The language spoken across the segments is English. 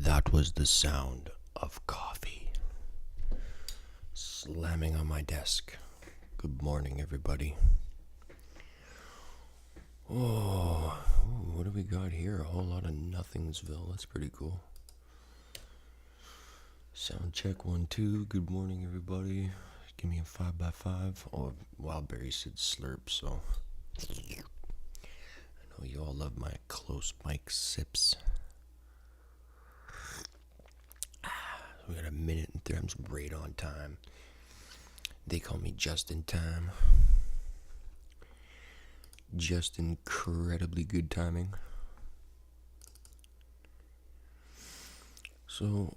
That was the sound of coffee slamming on my desk. Good morning, everybody. Oh, what do we got here? A whole lot of Nothingsville. That's pretty cool. Sound check 1 2. Good morning, everybody. Give me a 5x5. Oh, Wildberry said slurp, so I know you all love my close mic sips. We got a minute and 3. I'm right on time. They call me just in time. Just incredibly good timing. So,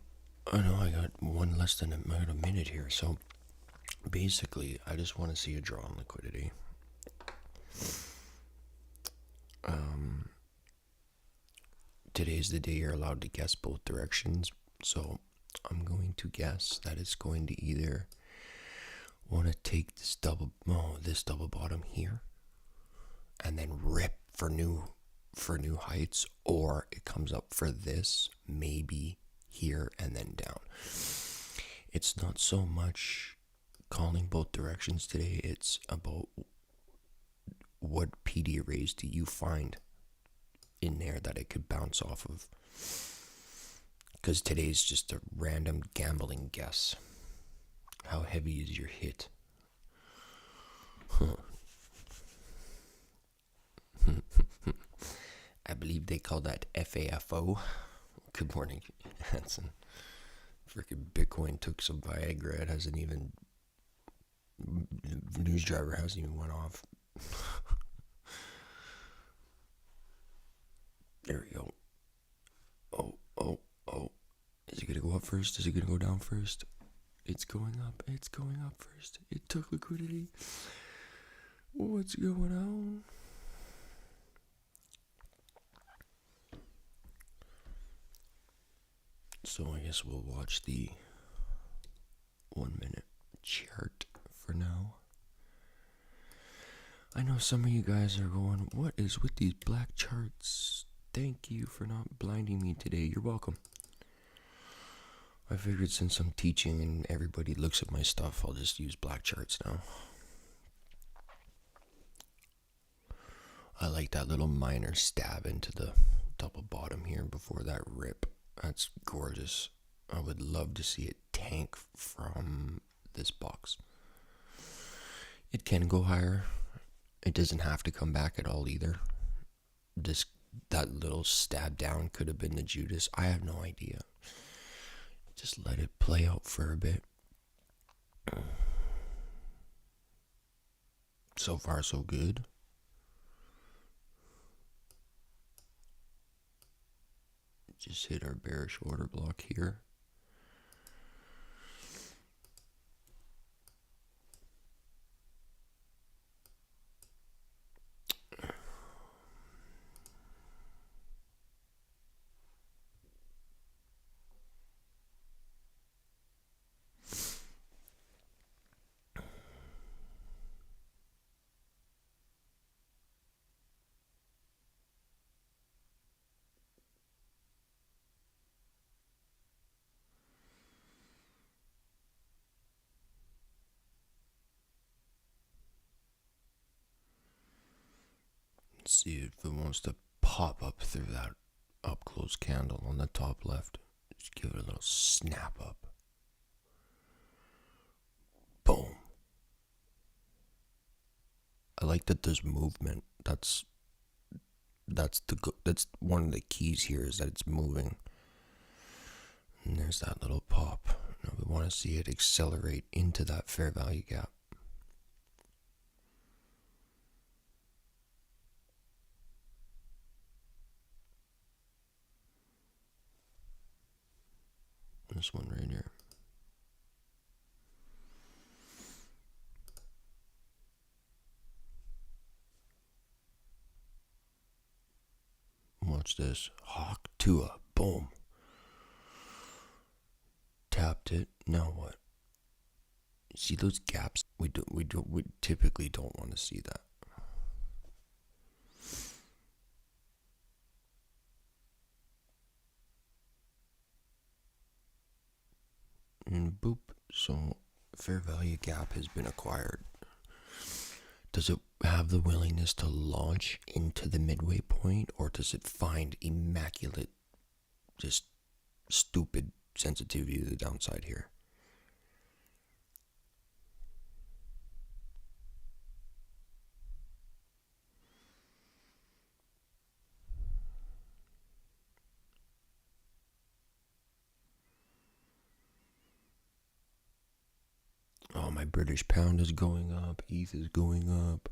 I know I got a minute here. So, basically, I just want to see a draw on liquidity. Today's the day you're allowed to guess both directions. So, I'm going to guess that it's going to either want to take this double bottom here and then rip for new heights, or it comes up for this, maybe here and then down. It's not so much calling both directions today, it's about what PD arrays do you find in there that it could bounce off of, because today's just a random gambling guess. How heavy is your hit? I believe they call that FAFO. Good morning, Hanson. Freaking Bitcoin took some Viagra. It hasn't even... News driver hasn't even went off. There we go. Oh. Is it gonna go up first? Is it gonna go down first? It's going up first. It took liquidity. What's going on? So I guess we'll watch the 1 minute chart for now. I know some of you guys are going, what is with these black charts? Thank you for not blinding me today. You're welcome. I figured since I'm teaching and everybody looks at my stuff, I'll just use black charts now. I like that little minor stab into the double bottom here before that rip. That's gorgeous. I would love to see it tank from this box. It can go higher. It doesn't have to come back at all either. That little stab down could have been the Judas. I have no idea. Just let it play out for a bit. So far, so good. Just hit our bearish order block here. Let's see if it wants to pop up through that up close candle on the top left. Just give it a little snap up. Boom. I like that there's movement. That's one of the keys here, is that it's moving. And there's that little pop. Now we want to see it accelerate into that fair value gap. This one right here. Watch this. Hawk Tua. Boom. Tapped it. Now what? See those gaps? We typically don't want to see that. And boop. So fair value gap has been acquired. Does it have the willingness to launch into the midway point, or does it find immaculate, just stupid sensitivity to the downside here? Oh, my British pound is going up. ETH is going up.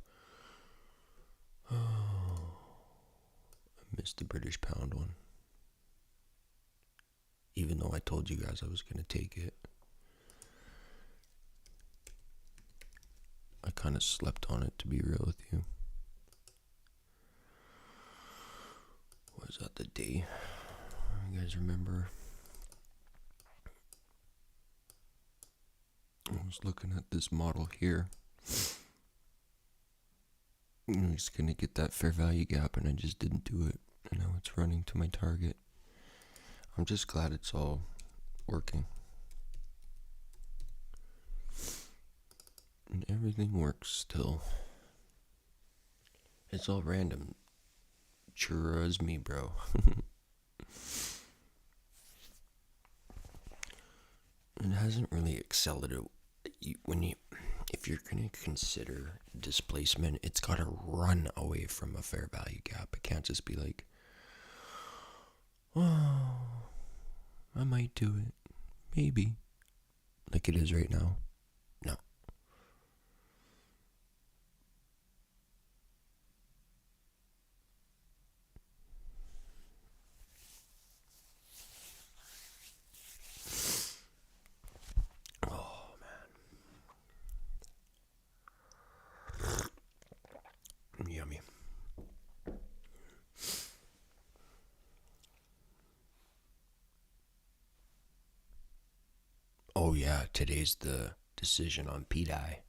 Oh, I missed the British pound one. Even though I told you guys I was going to take it. I kind of slept on it, to be real with you. Was that the day? You guys remember? I was looking at this model here. I was going to get that fair value gap, and I just didn't do it. And now it's running to my target. I'm just glad it's all working. And everything works still. It's all random. Sure as me, bro. It hasn't really excelled at it. If you're gonna consider displacement, it's gotta run away from a fair value gap. It can't just be like, oh, I might do it, maybe, like it is right now. No. Oh man, yummy. Oh yeah, today's the decision on P-Die.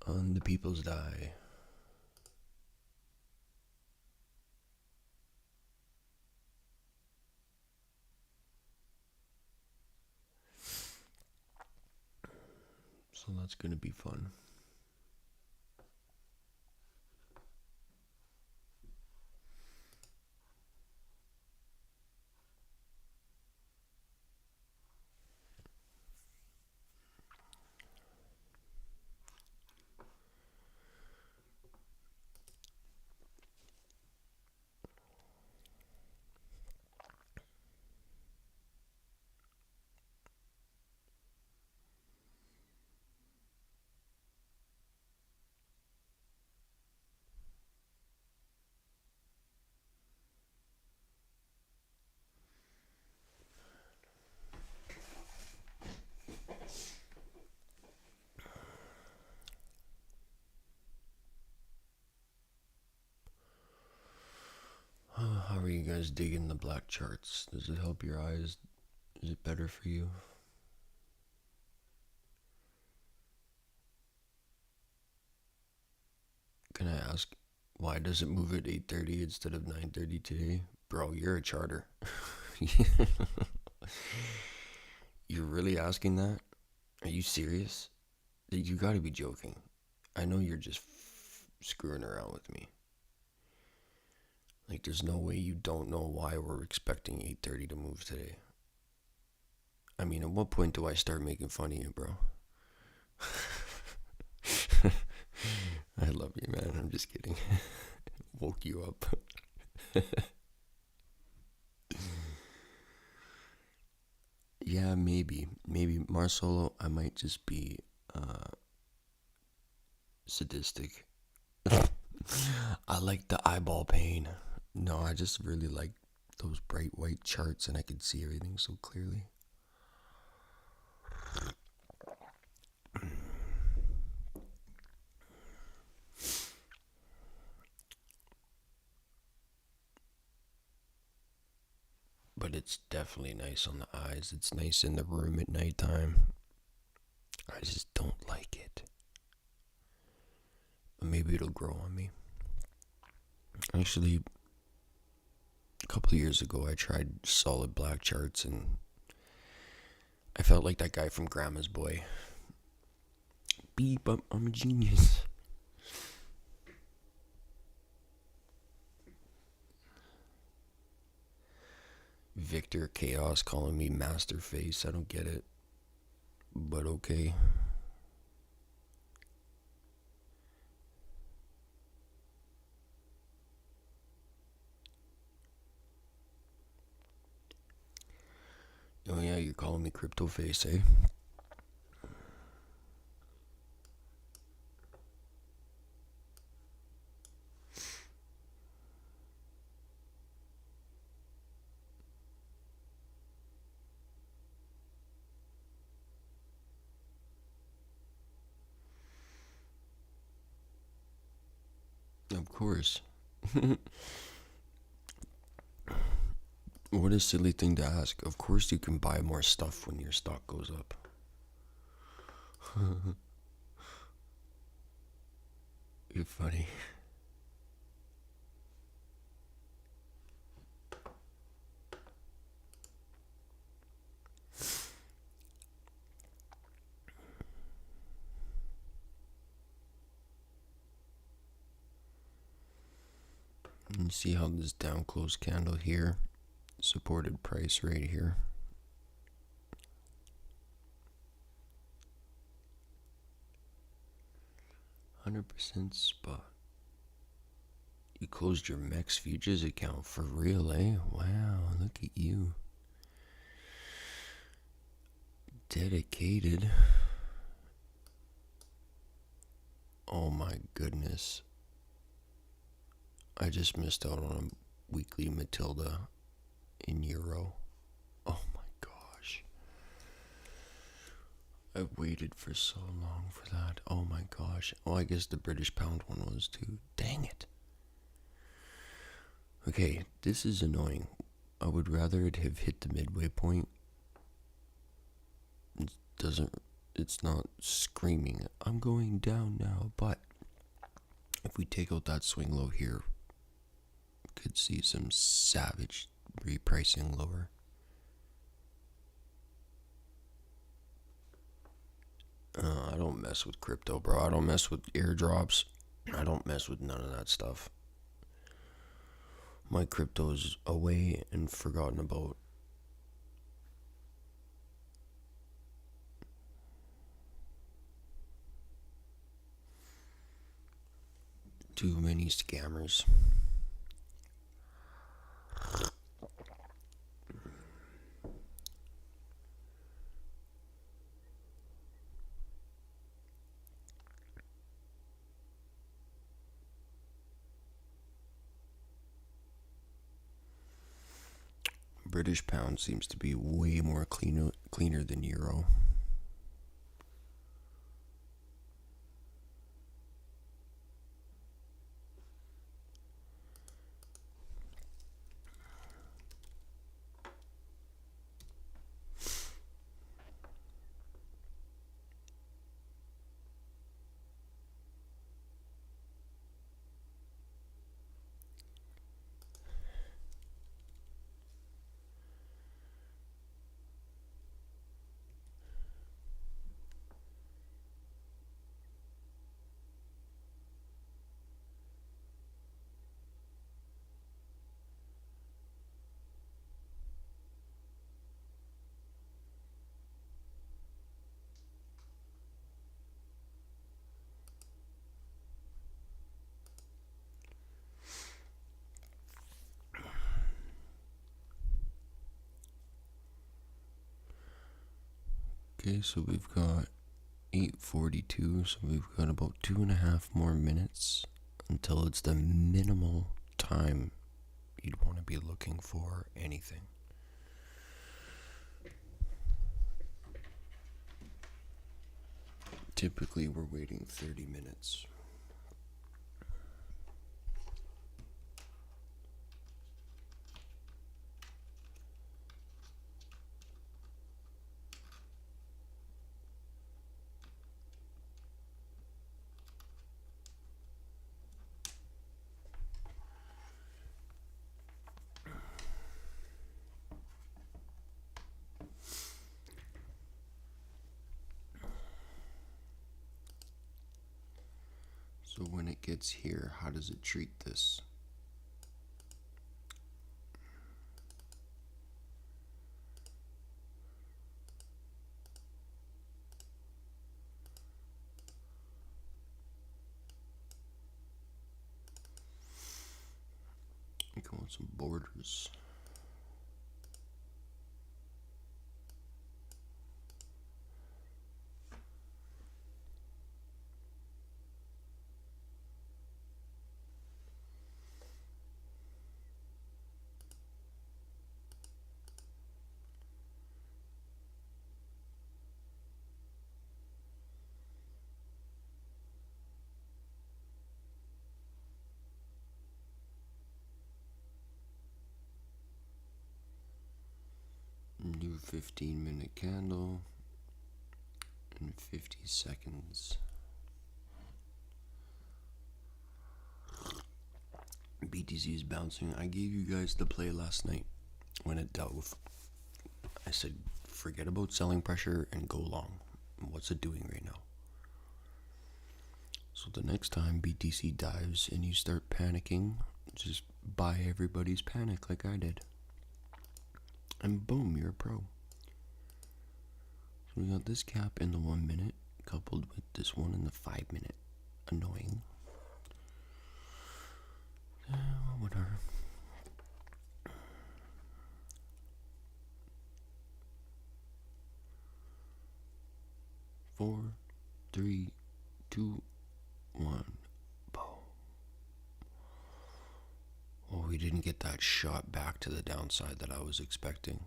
On the People's Die. So that's gonna be fun. How are you guys digging the black charts? Does it help your eyes? Is it better for you? Can I ask, why does it move at 8:30 instead of 9:30 today? Bro, you're a charter. You're really asking that? Are you serious? You gotta be joking. I know you're just screwing around with me. Like, there's no way you don't know why we're expecting 8:30 to move today. I mean, at what point do I start making fun of you, bro? I love you, man. I'm just kidding. Woke you up. Yeah, maybe. Maybe Marcelo, I might just be sadistic. I like the eyeball pain. No, I just really like those bright white charts and I can see everything so clearly. But it's definitely nice on the eyes. It's nice in the room at nighttime. I just don't like it. Maybe it'll grow on me. Actually, a couple of years ago, I tried solid black charts and I felt like that guy from Grandma's Boy. Beep, I'm a genius. Victor Chaos calling me Masterface. I don't get it. But okay. Oh yeah, you're calling me Crypto Face, eh? Of course. What a silly thing to ask. Of course you can buy more stuff when your stock goes up. You're funny. And you see how this down close candle here, supported price right here. %, spot. You closed your Mex Futures account for real, eh? Wow, look at you. Dedicated. Oh my goodness. I just missed out on a weekly Matilda in euro. Oh my gosh. I waited for so long for that. Oh my gosh. Oh, I guess the British pound one was too. Dang it. Okay, this is annoying. I would rather it have hit the midway point. It's not screaming, I'm going down now, but if we take out that swing low here, we could see some savage repricing lower. I don't mess with crypto, bro. I don't mess with airdrops. I don't mess with none of that stuff. My crypto's away and forgotten about. Too many scammers. British pound seems to be way more cleaner than euro. Okay, so we've got 8:42, so we've got about 2.5 more minutes until it's the minimal time you'd want to be looking for anything. Typically, we're waiting 30 minutes. So when it gets here, how does it treat this? I want some borders. New 15-minute candle in 50 seconds. BTC is bouncing. I gave you guys the play last night when it dove. I said, forget about selling pressure and go long. What's it doing right now? So the next time BTC dives and you start panicking, just buy everybody's panic like I did. And boom, you're a pro. So we got this cap in the 1 minute coupled with this one in the 5 minute. Annoying. Whatever. Four, three, two, one. Boom. Well, we didn't get that shot back to the downside that I was expecting.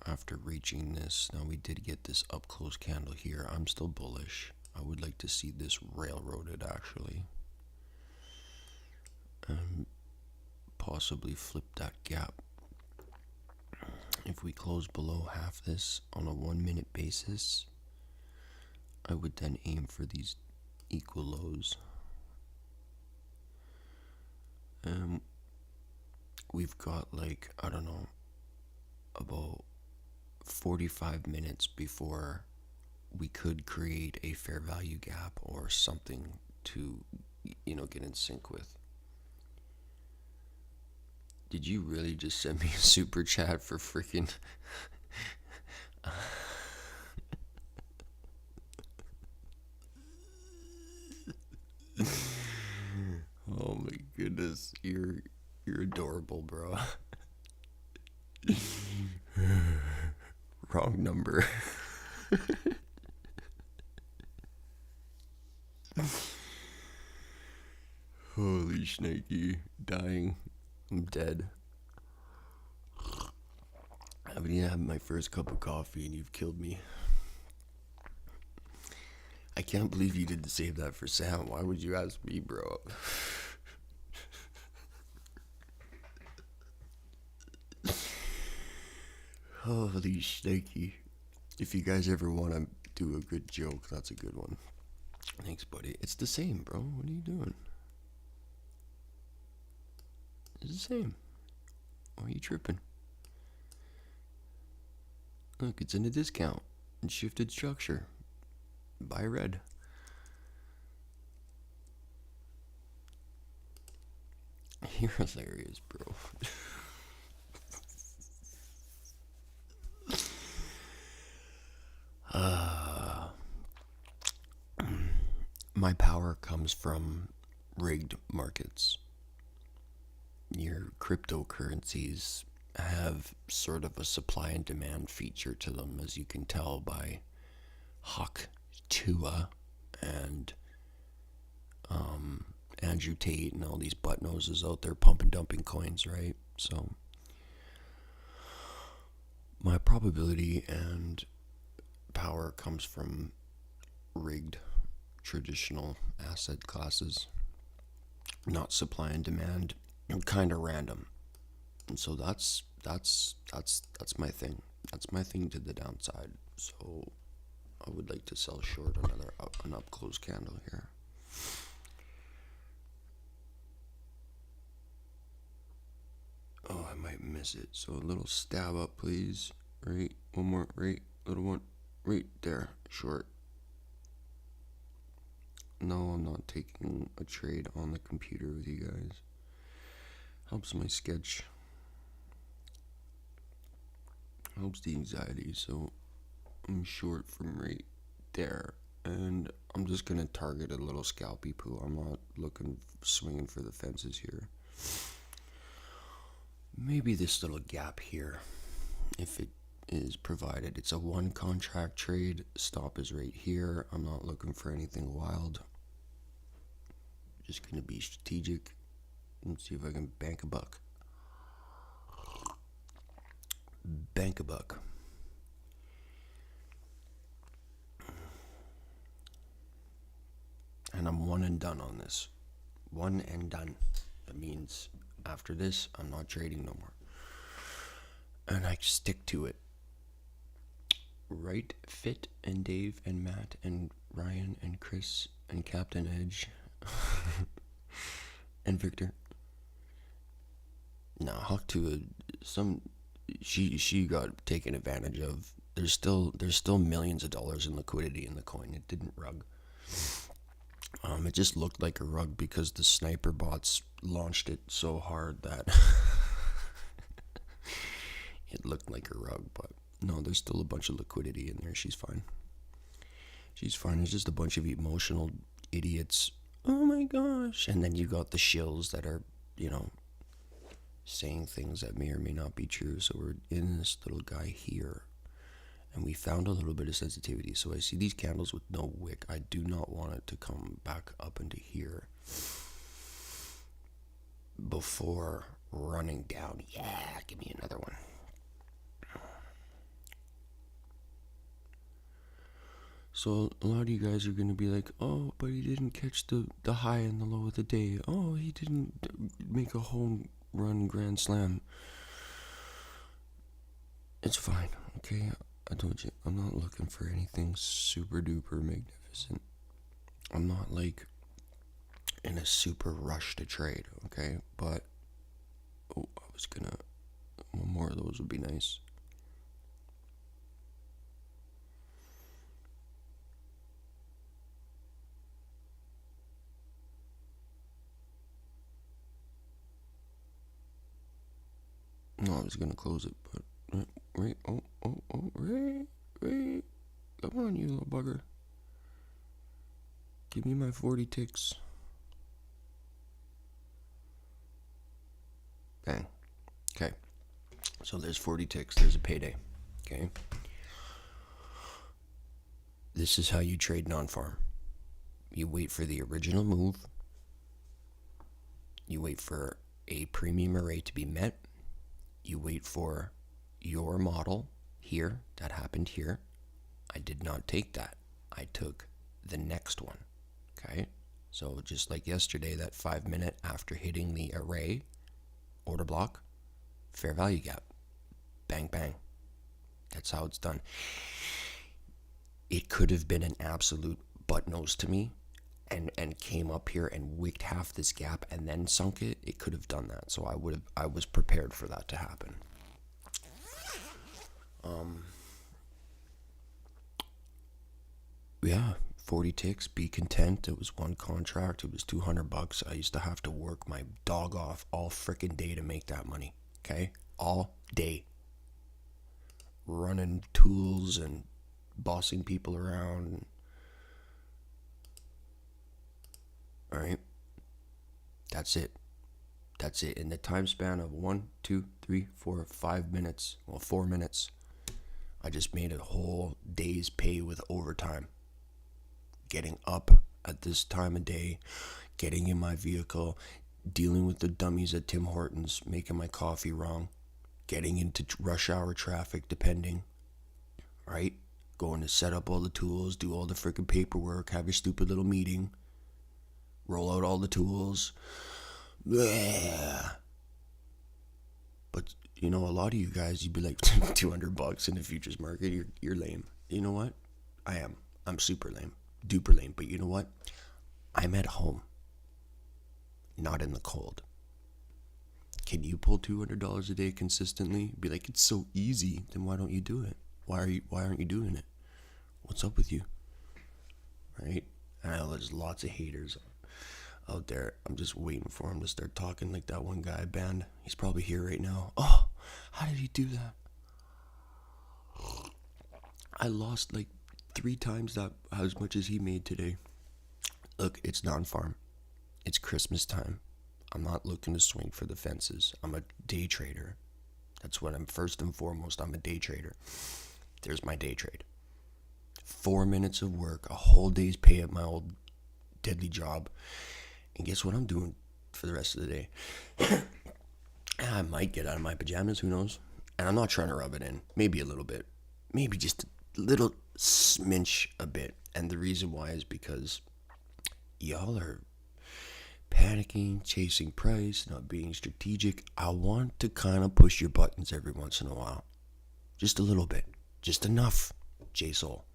After reaching this, now we did get this up close candle here. I'm still bullish. I would like to see this railroaded actually. And possibly flip that gap. If we close below half this on a 1 minute basis, I would then aim for these equal lows. We've got like, I don't know, about 45 minutes before we could create a fair value gap or something to, get in sync with. Did you really just send me a super chat for freaking... Oh my goodness, you're adorable, bro. Wrong number. Holy snaky, dying. I'm dead. I haven't even had my first cup of coffee and you've killed me. I can't believe you didn't save that for Sam. Why would you ask me, bro? Holy snaky. If you guys ever want to do a good joke, that's a good one. Thanks, buddy. It's the same, bro. What are you doing? It's the same. Why are you tripping? Look, it's in a discount and shifted structure. Buy red. You're hilarious, bro. My power comes from rigged markets. Your cryptocurrencies have sort of a supply and demand feature to them, as you can tell by Huck, Tua, and Andrew Tate and all these butt noses out there pumping dumping coins, right? So my probability and power comes from rigged traditional asset classes, not supply and demand, kind of random. And so that's my thing. That's my thing to the downside. So I would like to sell short an up close candle here. Oh, I might miss it. So a little stab up, please. Right, one more. Right, little one. Right there, short. No, I'm not taking a trade on the computer with you guys. Helps my sketch. Helps the anxiety, so I'm short from right there. And I'm just gonna target a little scalpy poo. I'm not swinging for the fences here. Maybe this little gap here, if it is provided. It's a one contract trade. Stop is right here. I'm not looking for anything wild. Just gonna be strategic. Let's see if I can bank a buck. Bank a buck. And I'm one and done on this. One and done. That means after this, I'm not trading no more. And I stick to it. Right, Fit and Dave and Matt and Ryan and Chris and Captain Edge and Victor. No, Hawk to she got taken advantage of. There's still millions of dollars in liquidity in the coin. It didn't rug. It just looked like a rug because the sniper bots launched it so hard that it looked like a rug. But no, there's still a bunch of liquidity in there. She's fine. She's fine. It's just a bunch of emotional idiots. Oh my gosh. And then you got the shills that are, saying things that may or may not be true. So we're in this little guy here. And we found a little bit of sensitivity. So I see these candles with no wick. I do not want it to come back up into here before running down. Yeah, give me another one. So a lot of you guys are going to be like, oh, but he didn't catch the high and the low of the day. Oh, he didn't make a home run grand slam. It's fine, okay? I told you, I'm not looking for anything super duper magnificent. I'm not like in a super rush to trade, okay? But, one more of those would be nice. No, I was gonna close it, but right, right, come on, you little bugger. Give me my 40 ticks. Bang. Okay. So there's 40 ticks. There's a payday. Okay. This is how you trade non-farm. You wait for the original move. You wait for a premium array to be met. You wait for your model here. That happened here. I did not take that. I took the next one. Okay. So just like yesterday, that 5 minute after hitting the array, order block, fair value gap. Bang, bang. That's how it's done. It could have been an absolute butt nose to me and came up here and wicked half this gap and then sunk it. It could have done that. So I was prepared for that to happen. Yeah, 40 ticks, be content. It was one contract. It was $200. I used to have to work my dog off all frickin' day to make that money. Okay? All day. Running tools and bossing people around. Alright? That's it. That's it. In the time span of 1, 2, 3, 4, 5 minutes, 4 minutes, I just made a whole day's pay with overtime. Getting up at this time of day, getting in my vehicle, dealing with the dummies at Tim Hortons, making my coffee wrong, getting into rush hour traffic depending, right? Going to set up all the tools, do all the freaking paperwork, have your stupid little meeting, roll out all the tools. Bleh. But, a lot of you guys, you'd be like, $200 in the futures market, you're lame. You know what? I am. I'm super lame. Duper lame. But you know what? I'm at home. Not in the cold. Can you pull $200 a day consistently? Be like, it's so easy. Then why don't you do it? Why aren't you doing it? What's up with you? Right? I know there's lots of haters out there. I'm just waiting for him to start talking like that one guy I banned. He's probably here right now. Oh, how did he do that? I lost like 3 times that as much as he made today. Look, it's non-farm. It's Christmas time. I'm not looking to swing for the fences. I'm a day trader. That's what I'm first and foremost. I'm a day trader. There's my day trade. 4 minutes of work, a whole day's pay at my old deadly job. And guess what I'm doing for the rest of the day? I might get out of my pajamas, who knows? And I'm not trying to rub it in. Maybe a little bit. Maybe just a little sminch a bit. And the reason why is because y'all are panicking, chasing price, not being strategic. I want to kind of push your buttons every once in a while. Just a little bit. Just enough, J-Soul.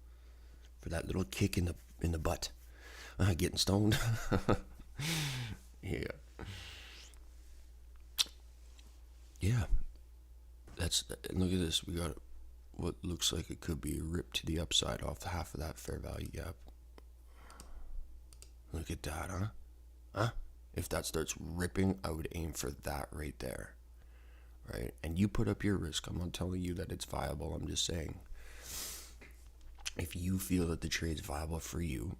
For that little kick in the butt. Getting stoned. Yeah. Yeah. Look at this. We got what looks like it could be a rip to the upside off half of that fair value gap. Look at that, huh? If that starts ripping, I would aim for that right there. Right? And you put up your risk. I'm not telling you that it's viable. I'm just saying, if you feel that the trade's viable for you,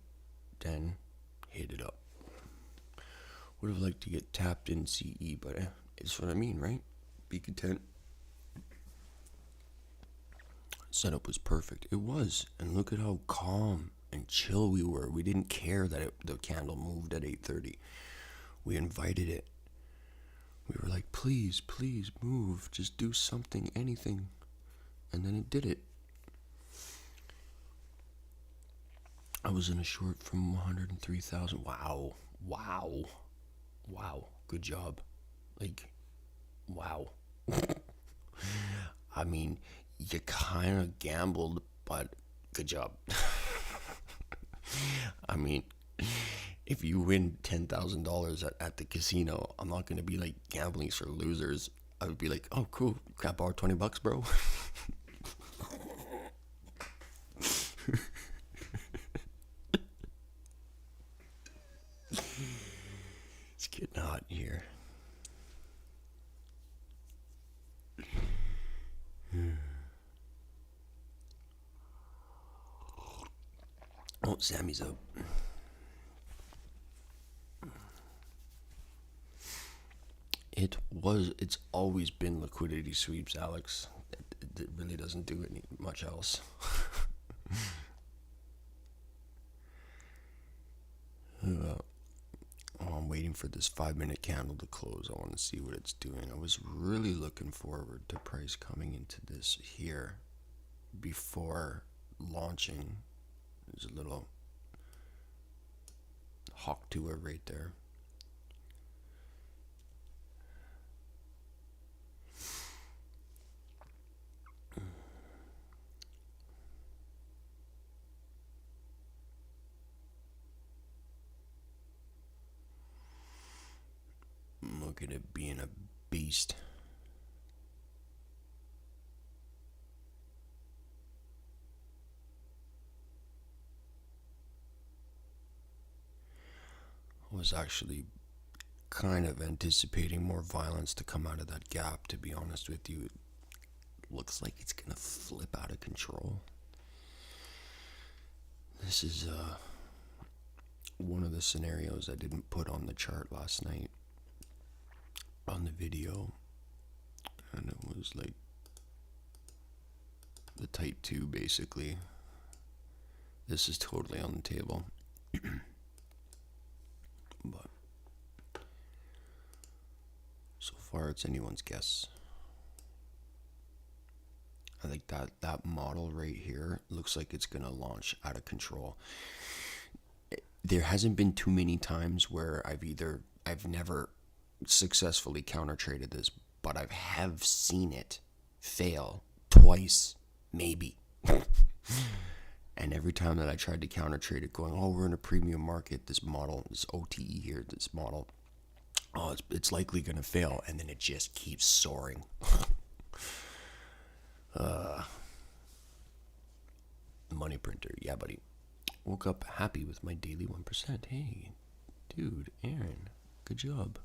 then hit it up. Would have liked to get tapped in CE, but it's what I mean, right? Be content. Setup was perfect. It was. And look at how calm and chill we were. We didn't care that the candle moved at 8:30. We invited it. We were like, please, please move. Just do something, anything. And then it did it. I was in a short from 103,000. Wow. Good job. Like, wow. I mean, you kind of gambled, but good job. I mean, if you win $10,000 at the casino, I'm not going to be like, gambling's for losers. I would be like, oh, cool. Can I borrow $20, bro? It's getting hot in here. Oh, Sammy's up. It's always been liquidity sweeps, Alex. It really doesn't do much else. I'm waiting for this 5-minute candle to close. I want to see what it's doing. I was really looking forward to price coming into this here before launching. There's a little hawk to it right there. Look at it being a beast. I was actually kind of anticipating more violence to come out of that gap, to be honest with you. It looks like it's gonna flip out of control. This is one of the scenarios I didn't put on the chart last night on the video, and it was like the type 2 basically. This is totally on the table. But so far it's anyone's guess. I think that model right here looks like it's gonna launch out of control. There hasn't been too many times where I've never successfully counter traded this, but I have seen it fail twice, maybe. And every time that I tried to counter trade it, going, oh, we're in a premium market, this model, this OTE here, this model, oh, it's likely gonna fail, and then it just keeps soaring. Money printer, yeah, buddy. Woke up happy with my daily 1%. Hey, dude, Aaron, good job.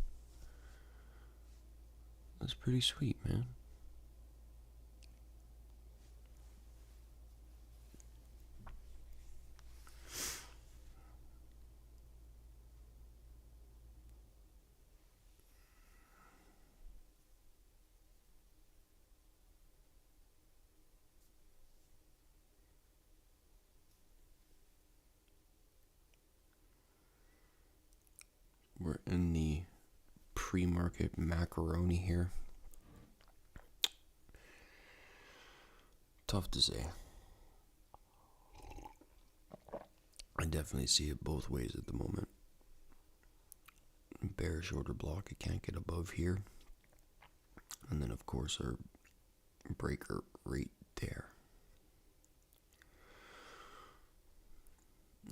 That's pretty sweet, man. We're in the pre-market macaroni here. Tough to say. I definitely see it both ways at the moment. Bearish order block, I can't get above here. And then, of course, our breaker right there.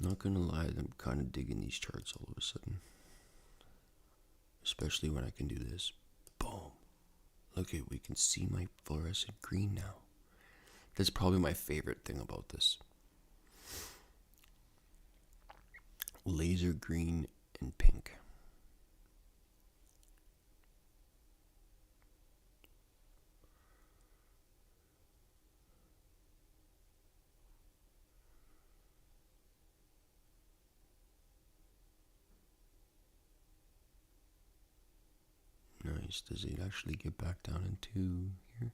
Not gonna lie, I'm kind of digging these charts all of a sudden. Especially when I can do this. Boom. Look at, we can see my fluorescent green now. That's probably my favorite thing about this. Laser green and pink. Nice. Does it actually get back down into here?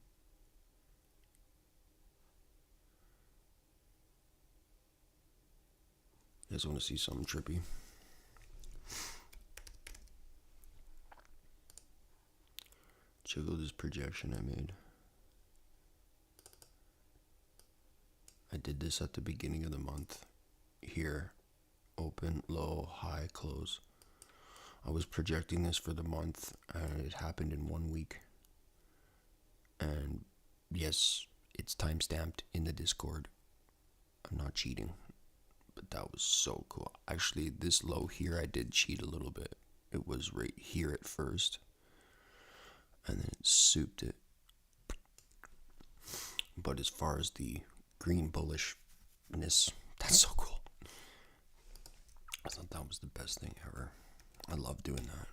You guys want to see something trippy? Check out this projection I made. I did this at the beginning of the month. Here, open, low, high, close. I was projecting this for the month, and it happened in 1 week. And yes, it's time-stamped in the Discord. I'm not cheating, but that was so cool. Actually, this low here, I did cheat a little bit. It was right here at first, and then it souped it. But as far as the green bullishness, that's so cool. I thought that was the best thing ever. I love doing that.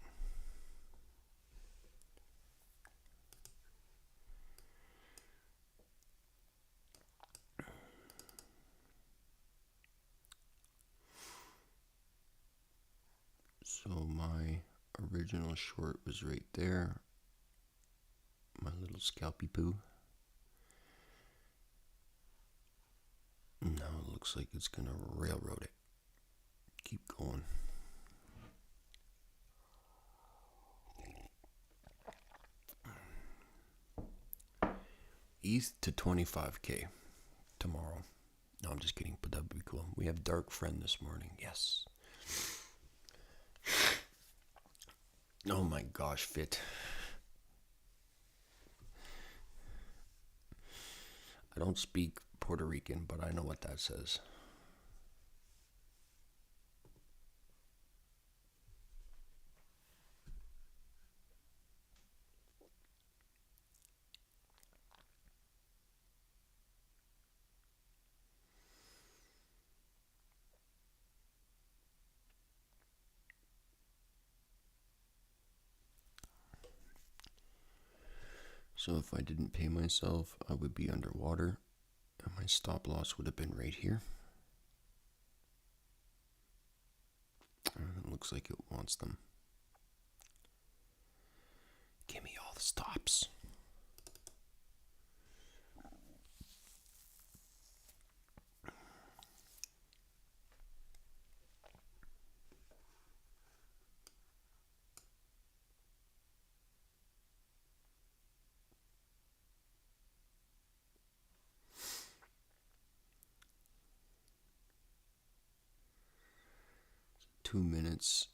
So my original short was right there. My little scalpy poo. Now it looks like it's gonna railroad it. Keep going. ETH to 25K tomorrow. No, I'm just kidding, but that would be cool. We have Dark Fren this morning. Yes. Oh my gosh, Fit. I don't speak Puerto Rican, but I know what that says. So if I didn't pay myself, I would be underwater, and my stop loss would have been right here. And it looks like it wants them. Give me all the stops. So 2 minutes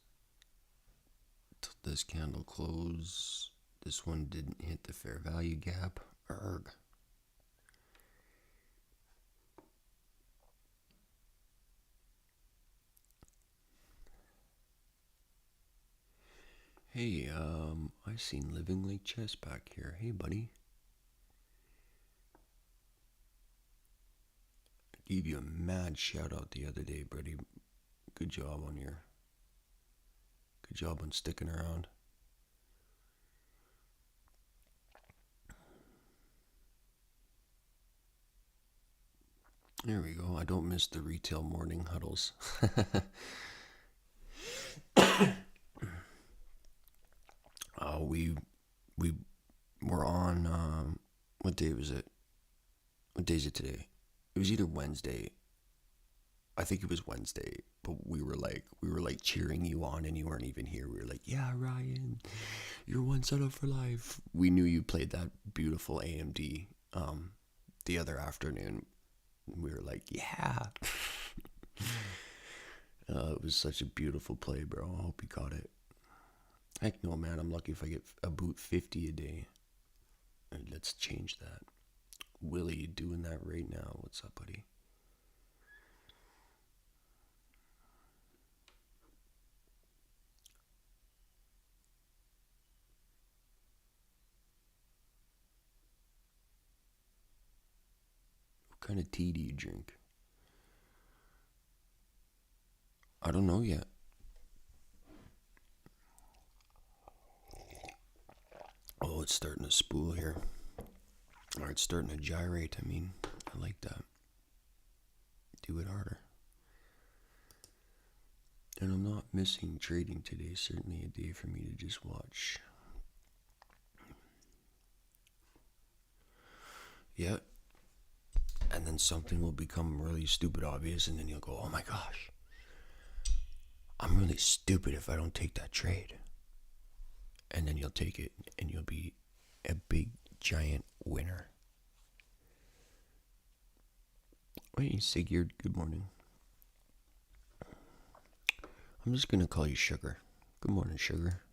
till this candle close. This one didn't hit the fair value gap. Erg. Hey, I seen Living Lake Chess back here. Hey, buddy. Gave you a mad shout out the other day, buddy. Good job on your. Good job on sticking around. There we go. I don't miss the retail morning huddles. We were on. What day was it? What day is it today? It was either Wednesday. I think it was Wednesday, but we were like cheering you on, and you weren't even here. We were like, "Yeah, Ryan, you're one set up for life." We knew you played that beautiful AMD the other afternoon. We were like, "Yeah." It was such a beautiful play, bro. I hope you caught it. Heck no, man. I'm lucky if I get about 50 a day. And let's change that. Willie doing that right now. What's up, buddy? What kind of tea do you drink? I don't know yet. Oh, it's starting to spool here. Or it's starting to gyrate. I mean, I like that. Do it harder. And I'm not missing trading today. Certainly a day for me to just watch. Yeah. And then something will become really stupid obvious, and then you'll go, "Oh my gosh, I'm really stupid if I don't take that trade." And then you'll take it, and you'll be a big, giant winner. Hey, Sigurd, good morning. I'm just going to call you Sugar. Good morning, Sugar.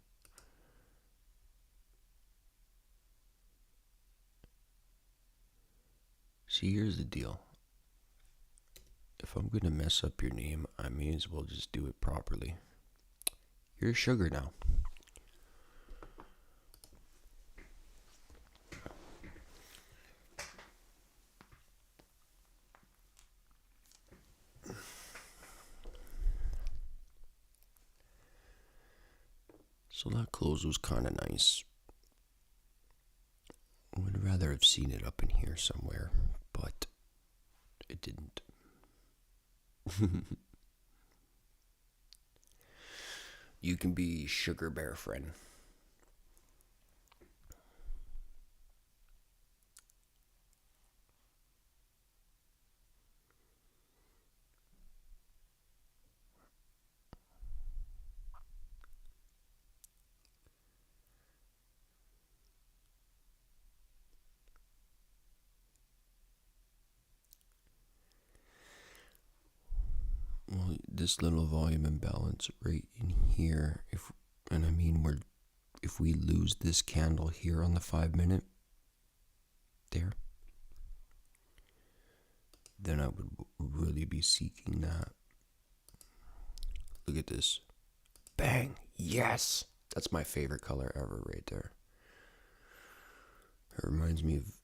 See, here's the deal. If I'm going to mess up your name, I may as well just do it properly. You're Sugar now. So that close was kind of nice. I would rather have seen it up in here somewhere, but it didn't. You can be Sugar Bear Fren. Well, this little volume imbalance right in here, if we lose this candle here on the 5 minute, there, then I would really be seeking that. Look at this. Bang! Yes! That's my favorite color ever right there. It reminds me of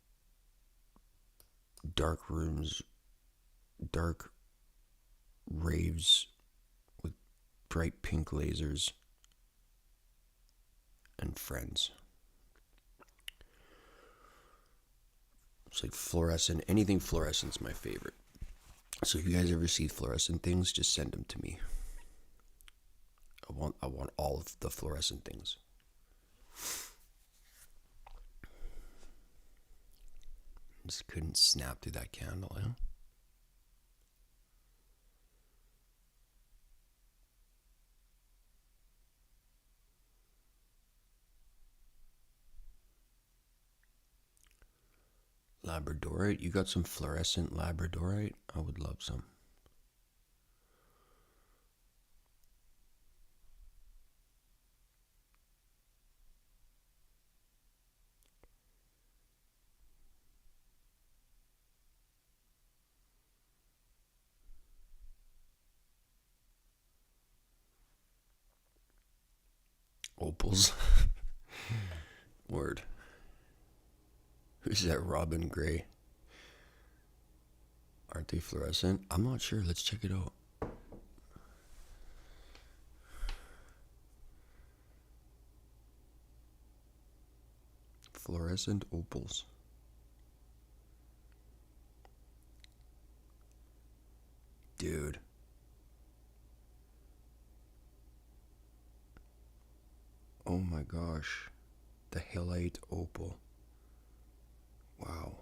dark rooms, dark raves with bright pink lasers and friends. It's like fluorescent. Anything fluorescent's my favorite. So if you guys ever see fluorescent things, just send them to me. I want all of the fluorescent things. Just couldn't snap through that candle, huh? Labradorite? You got some fluorescent labradorite? I would love some. Opals. Word. Who's that? Robin Gray. Aren't they fluorescent? I'm not sure. Let's check it out. Fluorescent opals. Dude. Oh my gosh. The halite opal. Wow.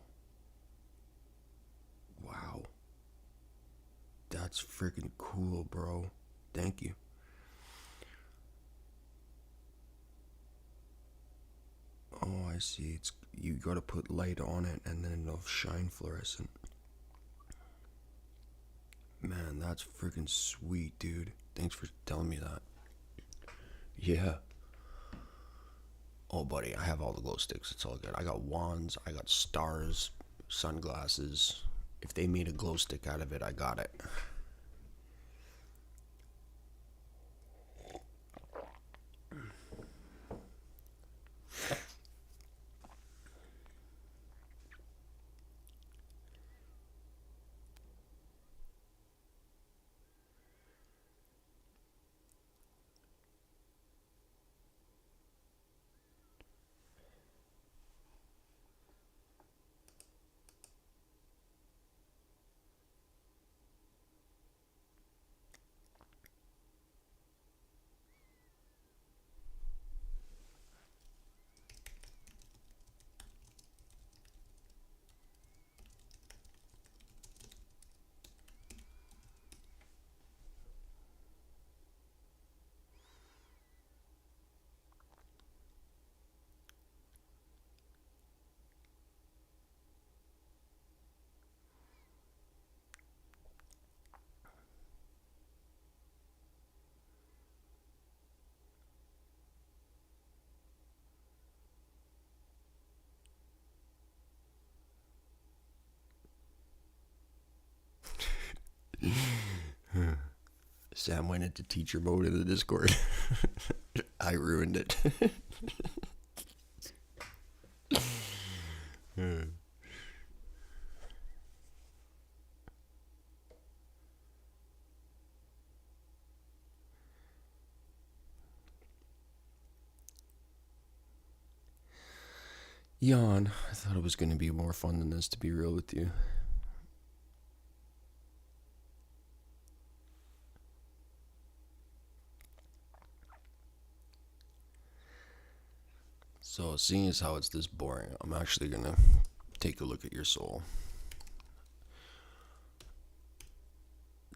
Wow. That's freaking cool, bro. Thank you. Oh, I see. It's you gotta put light on it and then it'll shine fluorescent. Man, that's freaking sweet, dude. Thanks for telling me that. Yeah. Oh, buddy, I have all the glow sticks. It's all good. I got wands, I got stars, sunglasses. If they made a glow stick out of it, I got it. Sam went into teacher mode in the Discord. I ruined it. Yawn. I thought it was going to be more fun than this, to be real with you. So, seeing as how it's this boring, I'm actually going to take a look at your soul.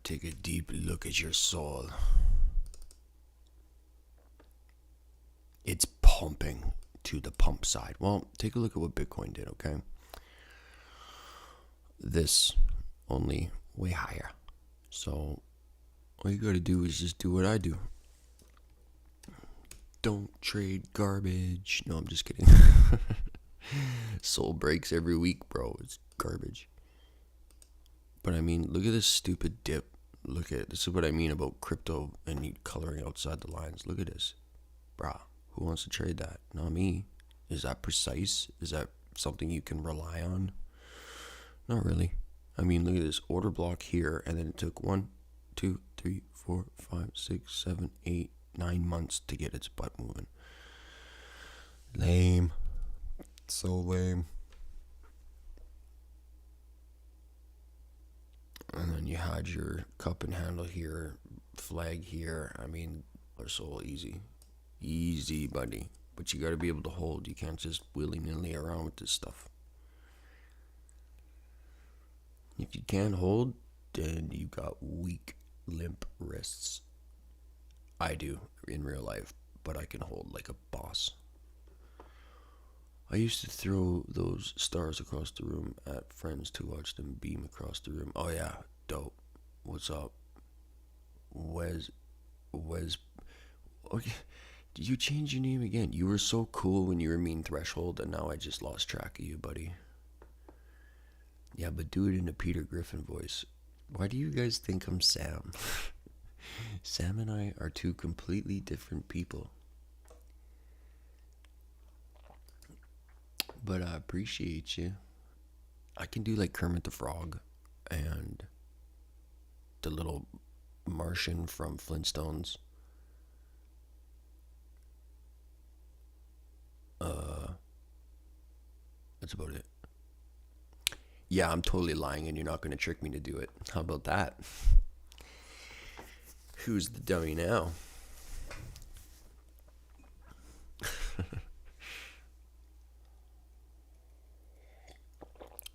Take a deep look at your soul. It's pumping to the pump side. Well, take a look at what Bitcoin did, okay? This only way higher. So, all you gotta do is just do what I do. Don't trade garbage. No, I'm just kidding. Soul breaks every week, bro. It's garbage. But I mean, look at this stupid dip. Look at this is what I mean about crypto and coloring outside the lines. Look at this. Bruh, who wants to trade that? Not me. Is that precise? Is that something you can rely on? Not really. I mean, look at this order block here, and then it took 1, 2, 3, 4, 5, 6, 7, 8, 9 months to get its butt moving. Lame. So lame. And then you had your cup and handle here, flag here. I mean, they're so easy. Easy, buddy. But you gotta be able to hold. You can't just willy-nilly around with this stuff. If you can't hold, then you got weak, limp wrists. I do in real life, but I can hold like a boss. I used to throw those stars across the room at friends to watch them beam across the room. Oh yeah, dope. What's up? Wes. Okay, did you change your name again? You were so cool when you were Mean Threshold, and now I just lost track of you, buddy. Yeah, but do it in a Peter Griffin voice. Why do you guys think I'm Sam? Sam and I are two completely different people. But I appreciate you. I can do like Kermit the Frog. and the little Martian from Flintstones. That's about it. Yeah, I'm totally lying, and you're not going to trick me to do it. How about that? Who's the dummy now?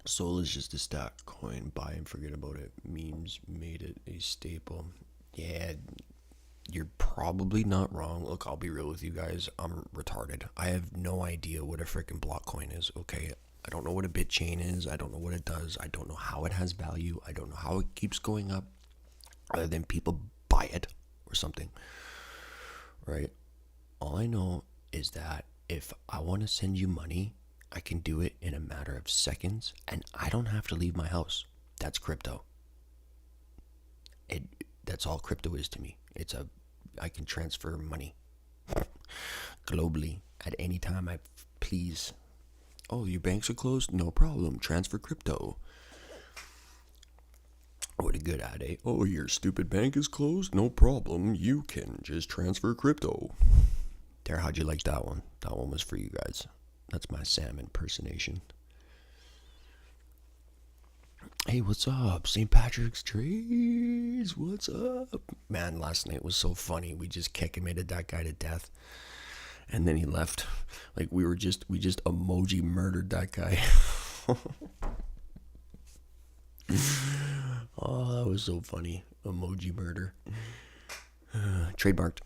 Soul is just a stock coin. Buy and forget about it. Memes made it a staple. Yeah, you're probably not wrong. Look, I'll be real with you guys. I'm retarded. I have no idea what a freaking block coin is, okay? I don't know what a bit chain is. I don't know what it does. I don't know how it has value. I don't know how it keeps going up other than people buy it or something, right? All I know is that if I want to send you money, I can do it in a matter of seconds and I don't have to leave my house. That's crypto. That's all crypto is to me. I can transfer money globally at any time I please. Oh, your banks are closed? No problem. Transfer crypto. What a good idea. Oh, your stupid bank is closed? No problem. You can just transfer crypto. There, how'd you like that one? That one was for you guys. That's my Sam impersonation. Hey, what's up? St. Patrick's Trees. What's up? Man, last night was so funny. We just committed that guy to death. And then he left. Like we just emoji murdered that guy. Oh, that was so funny. Emoji murder. Trademarked.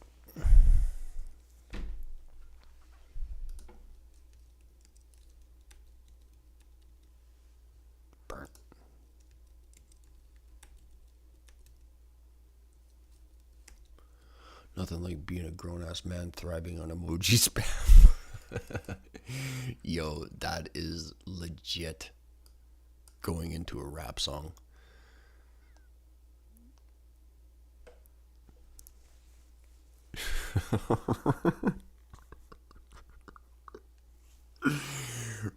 Burnt. Nothing like being a grown-ass man thriving on emoji spam. Yo, that is legit going into a rap song.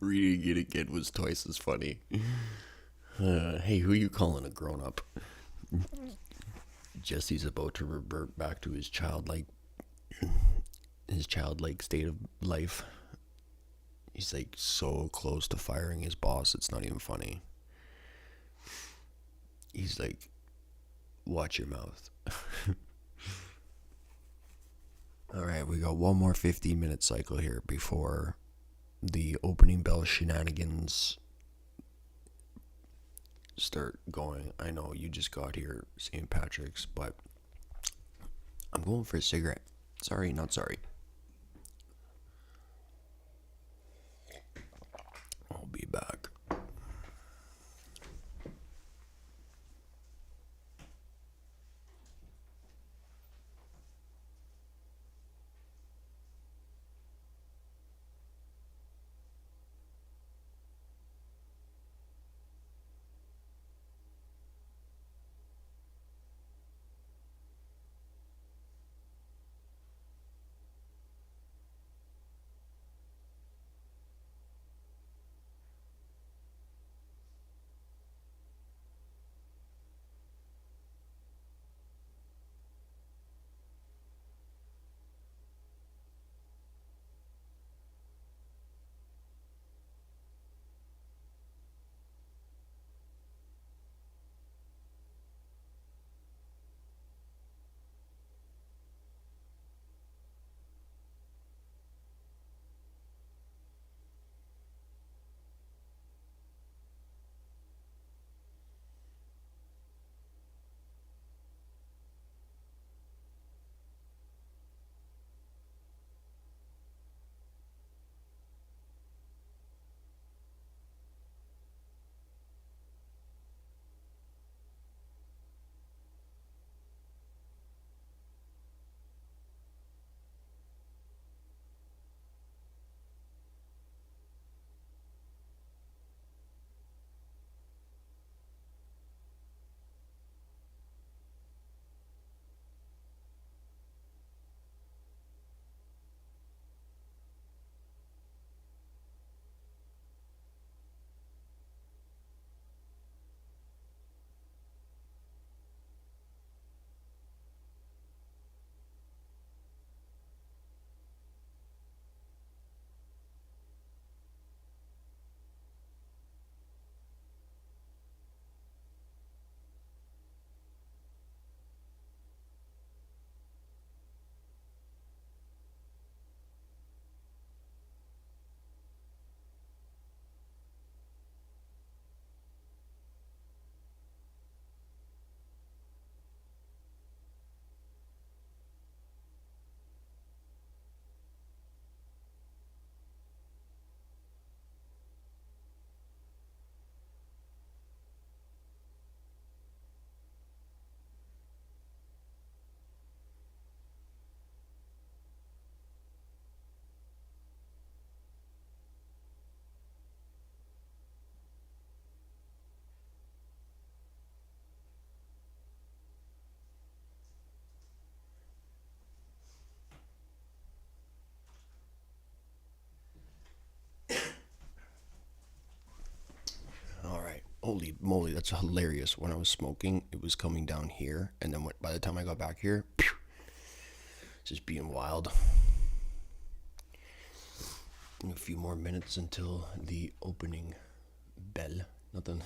Reading it again was twice as funny. Hey, who you calling a grown-up? Jesse's about to revert back to his childlike state of life. He's like so close to firing his boss, it's not even funny. He's like, watch your mouth. Alright, we got one more 15-minute cycle here before the opening bell shenanigans start going. I know you just got here, St. Patrick's, but I'm going for a cigarette. Sorry, not sorry. I'll be back. Holy moly, that's hilarious. When I was smoking, it was coming down here, and then by the time I got back here, pew, just being wild. A few more minutes until the opening bell. Nothing.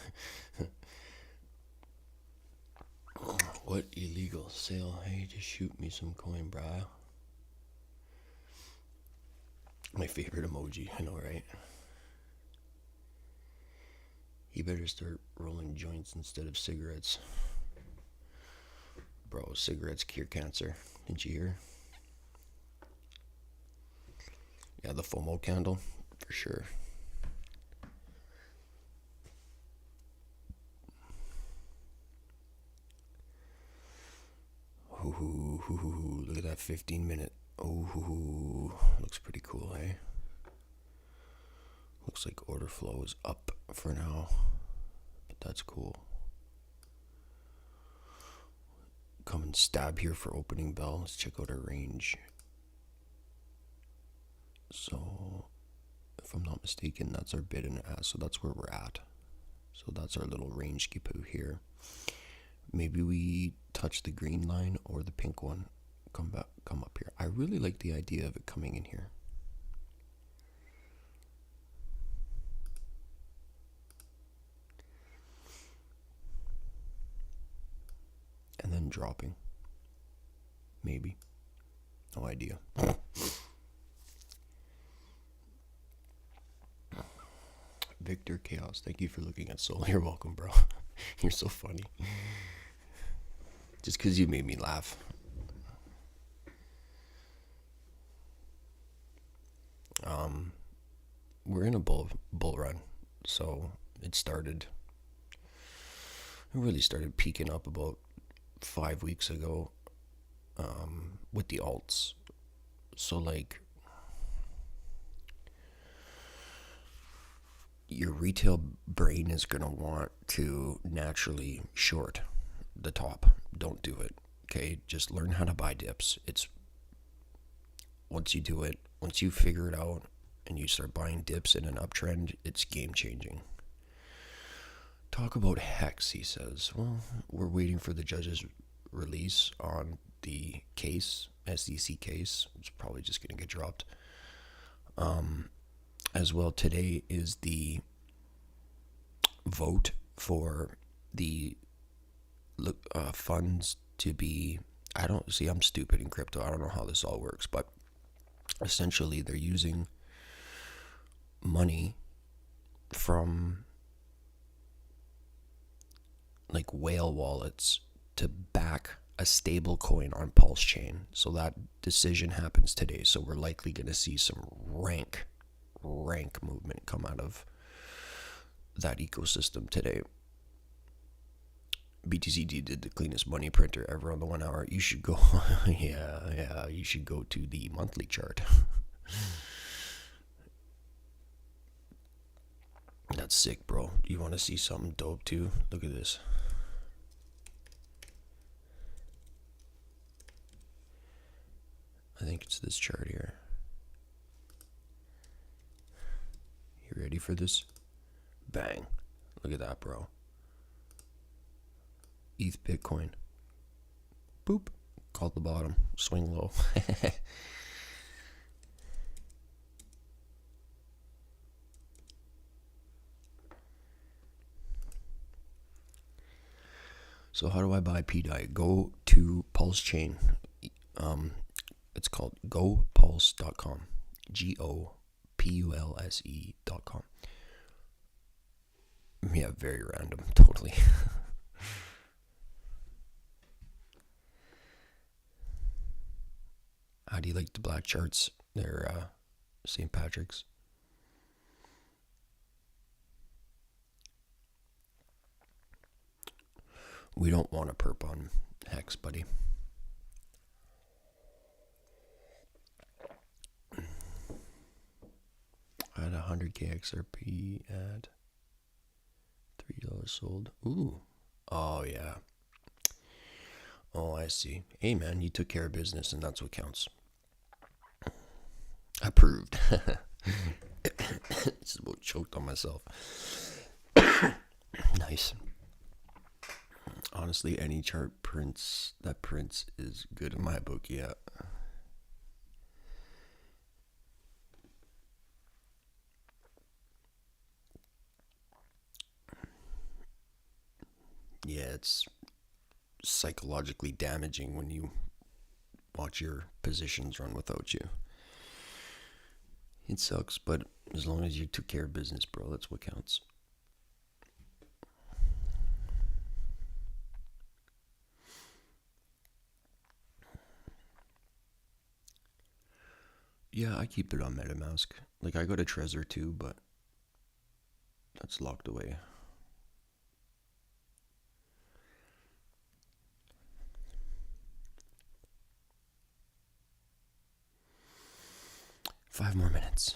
What illegal sale? Hey, just shoot me some coin, brah. My favorite emoji, I know, right? You better start rolling joints instead of cigarettes. Bro, cigarettes cure cancer. Didn't you hear? Yeah, the FOMO candle, for sure. Ooh, look at that 15-minute. Ooh, looks pretty cool, eh? Looks like order flow is up for now, but that's cool. Come and stab here for opening bell. Let's check out our range. So, if I'm not mistaken, that's our bid and ask, so that's where we're at. So that's our little range skipoo here. Maybe we touch the green line or the pink one. Come up here. I really like the idea of it coming in here. And then dropping. Maybe. No idea. Victor Chaos, thank you for looking at Soul. You're welcome, bro. You're so funny. Just because you made me laugh. We're in a bull run, so it really started peaking up about 5 weeks ago, with the alts. So like, your retail brain is gonna want to naturally short the top. Don't do it. Okay, just learn how to buy dips. Once you figure it out and you start buying dips in an uptrend, it's game changing. Talk about Hex, he says. Well, we're waiting for the judge's release on the case, SEC case. It's probably just going to get dropped. As well, today is the vote for the funds to be, I'm stupid in crypto. I don't know how this all works, but essentially they're using money from like whale wallets to back a stable coin on Pulse Chain. So that decision happens today. So we're likely going to see some rank movement come out of that ecosystem today. BTCD did the cleanest money printer ever on the 1 hour. You should go, yeah, you should go to the monthly chart. That's sick, bro. You want to see something dope too? Look at this. I think it's this chart here. You ready for this? Bang. Look at that, bro. ETH Bitcoin. Boop. Called the bottom. Swing low. So how do I buy PDI? Go to Pulse Chain. It's called gopulse.com. GOPULSE.com. Yeah, very random. Totally. How do you like the black charts? They're St. Patrick's. We don't want a perp on Hex, buddy. I had 100k XRP at $3 sold. Ooh. Oh, yeah. Oh, I see. Hey, man, you took care of business, and that's what counts. Approved. Just about choked on myself. Nice. Honestly, any chart that prints is good in my book, yeah. Yeah, it's psychologically damaging when you watch your positions run without you. It sucks, but as long as you took care of business, bro, that's what counts. Yeah, I keep it on MetaMask. Like, I got a Trezor too, but that's locked away. Five more minutes.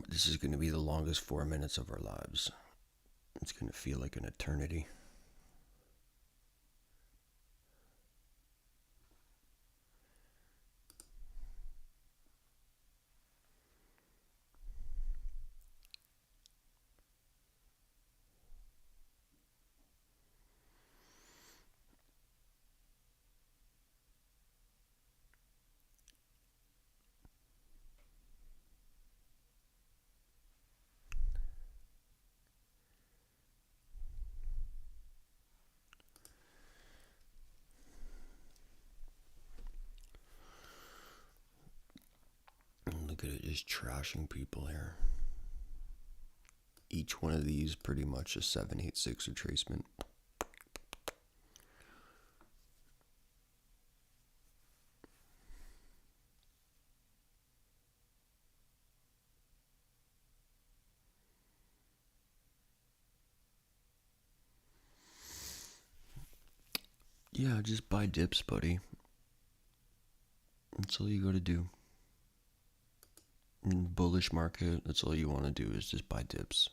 This is going to be the longest 4 minutes of our lives. It's going to feel like an eternity. Look at it, just trashing people here. Each one of these pretty much a 786 retracement. Yeah, just buy dips, buddy. That's all you gotta do. In bullish market, that's all you want to do is just buy dips.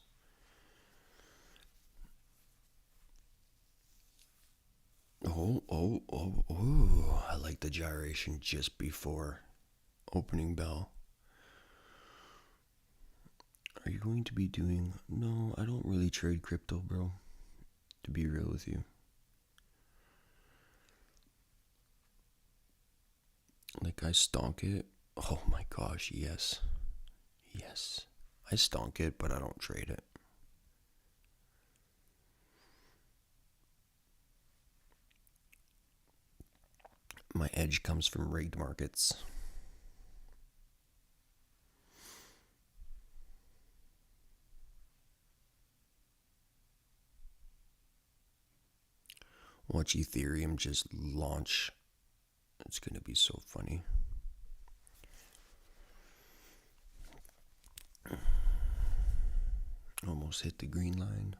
Oh, I like the gyration just before opening bell. Are you going to be doing... No, I don't really trade crypto, bro. To be real with you. Like, I stonk it. Oh my gosh, yes. Yes. I stonk it, but I don't trade it. My edge comes from rigged markets. Watch Ethereum just launch. It's gonna be so funny. Almost hit the green line.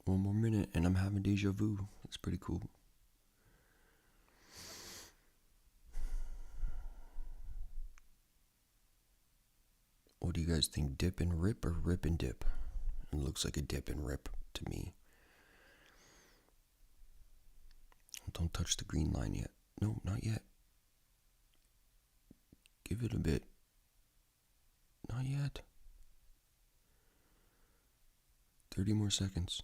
One more minute and I'm having deja vu. It's pretty cool. What do you guys think? Dip and rip or rip and dip? It looks like a dip and rip to me. Don't touch the green line yet. No, not yet. Give it a bit. Not yet. 30 more seconds.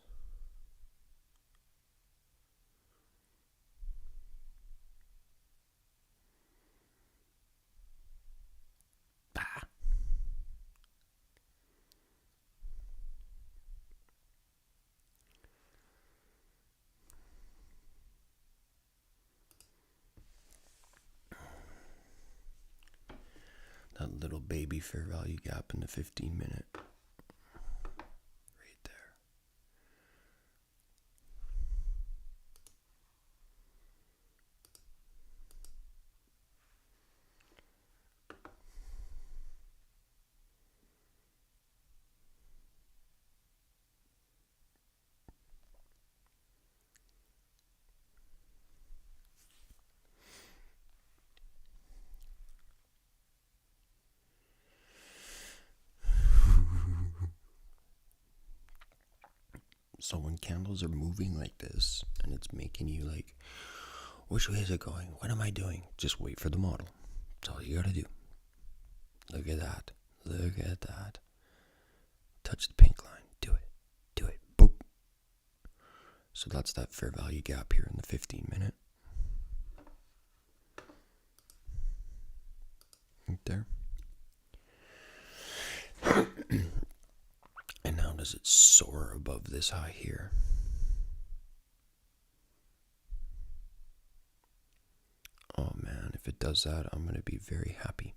That little baby fair value gap in the 15-minute. Right there. So when candles are moving like this, and it's making you like, which way is it going? What am I doing? Just wait for the model. That's all you gotta do. Look at that. Look at that. Touch the pink line. Do it. Do it. Boop. So that's that fair value gap here in the 15-minute. Right there. And now does it soar above this high here? Oh man, if it does that, I'm going to be very happy.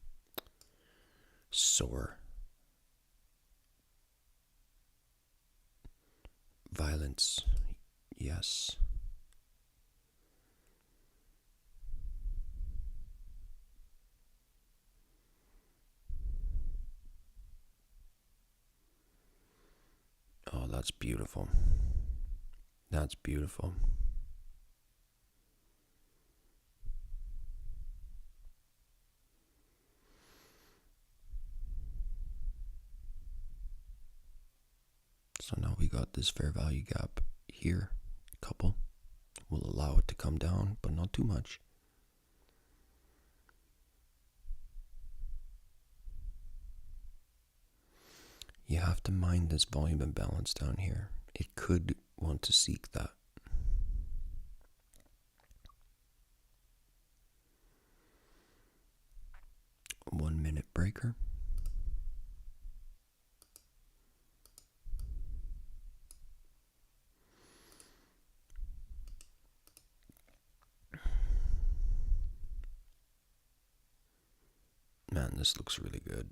Soar. Violence. Yes. Oh, that's beautiful. That's beautiful. So now we got this fair value gap here. Couple. We'll allow it to come down, but not too much. You have to mind this volume imbalance down here. It could want to seek that. One minute breaker. Man, this looks really good.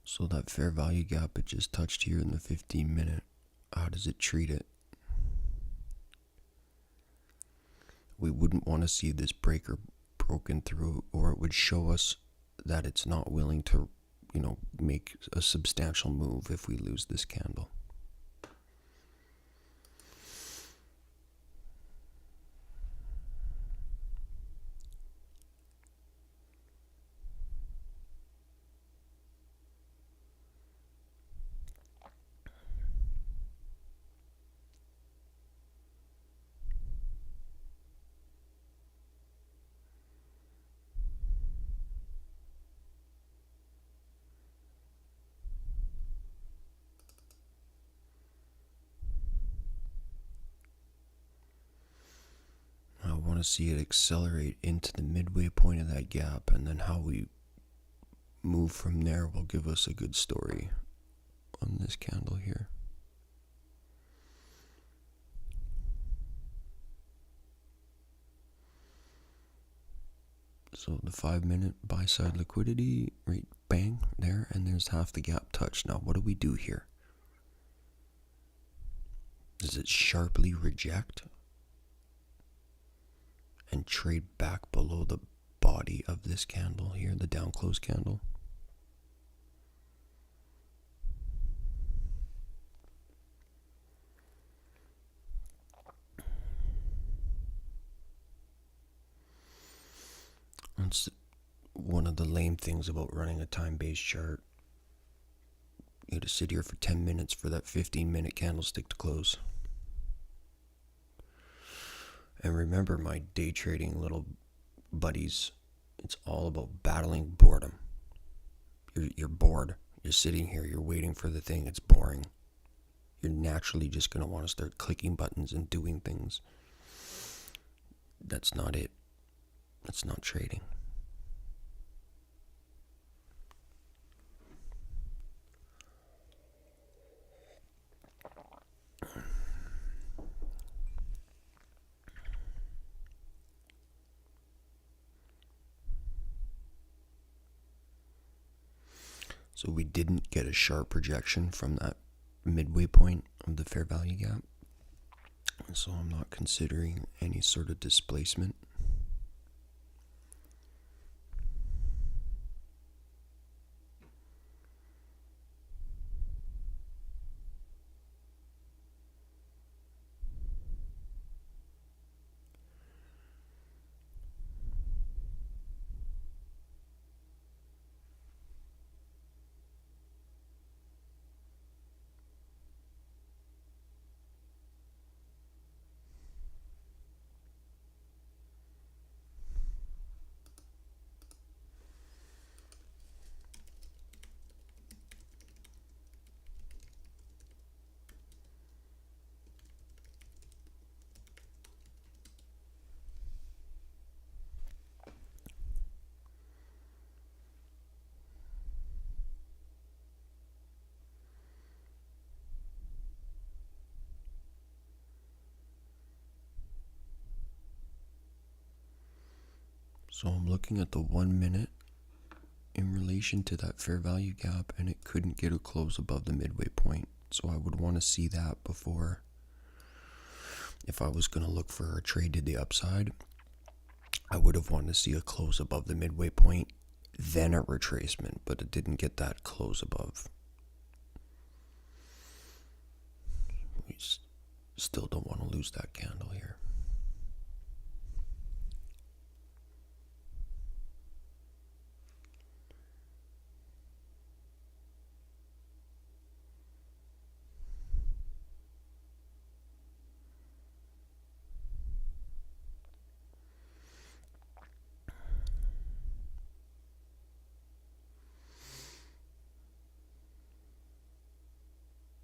So that fair value gap it just touched here in the 15-minute, how does it treat it? We wouldn't want to see this breaker broken through, or it would show us that it's not willing to, make a substantial move if we lose this candle. I want to see it accelerate into the midway point of that gap, and then how we move from there will give us a good story on this candle here. So the 5-minute buy side liquidity, right, bang, there, and there's half the gap touch. Now what do we do here? Does it sharply reject and trade back below the body of this candle here, the down close candle? That's one of the lame things about running a time-based chart. You gotta sit here for 10 minutes for that 15-minute candlestick to close. And remember, my day trading little buddies, it's all about battling boredom. You're bored. You're sitting here, you're waiting for the thing, it's boring. You're naturally just gonna want to start clicking buttons and doing things. That's not it. That's not trading. So we didn't get a sharp rejection from that midway point of the fair value gap. So I'm not considering any sort of displacement. So I'm looking at the 1 minute in relation to that fair value gap, and it couldn't get a close above the midway point. So I would want to see that before, if I was going to look for a trade to the upside, I would have wanted to see a close above the midway point, then a retracement, but it didn't get that close above. We still don't want to lose that candle here.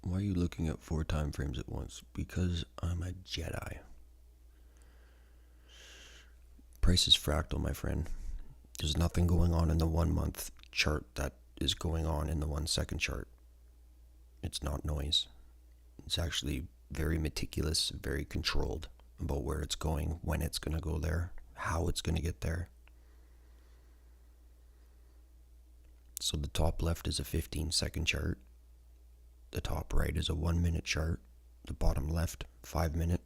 Why are you looking at 4 time frames at once? Because I'm a Jedi. Price is fractal, my friend. There's nothing going on in the 1 month chart that is going on in the 1 second chart. It's not noise. It's actually very meticulous, very controlled about where it's going, when it's going to go there, how it's going to get there. So the top left is a 15-second chart. The top right is a 1 minute chart. The bottom left, 5 minute.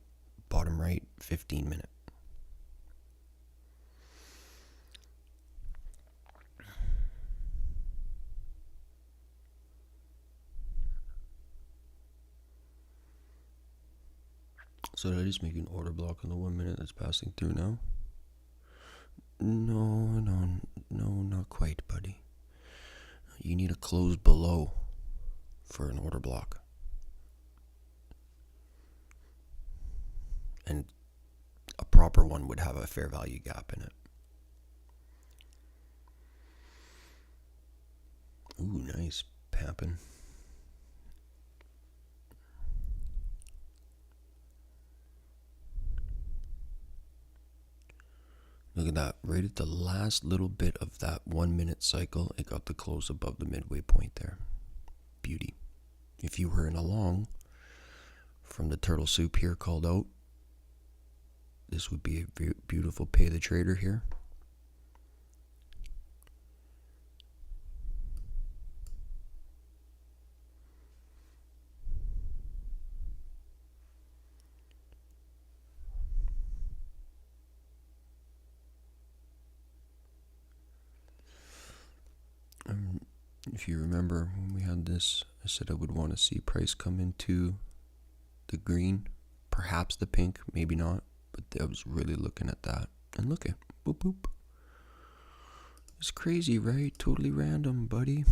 Bottom right, 15 minute. So did I just make an order block on the 1 minute that's passing through now? No, not quite, buddy. You need a close below for an order block. And a proper one would have a fair value gap in it. Ooh, nice. Pampin'. Look at that. Right at the last little bit of that 1 minute cycle, it got the close above the midway point there. Beauty. If you were in a long from the turtle soup here called out, this would be a beautiful pay the trader here. If you remember when we had this, I said I would want to see price come into the green, perhaps the pink, maybe not, but I was really looking at that. And look at boop boop. It's crazy, right? Totally random, buddy.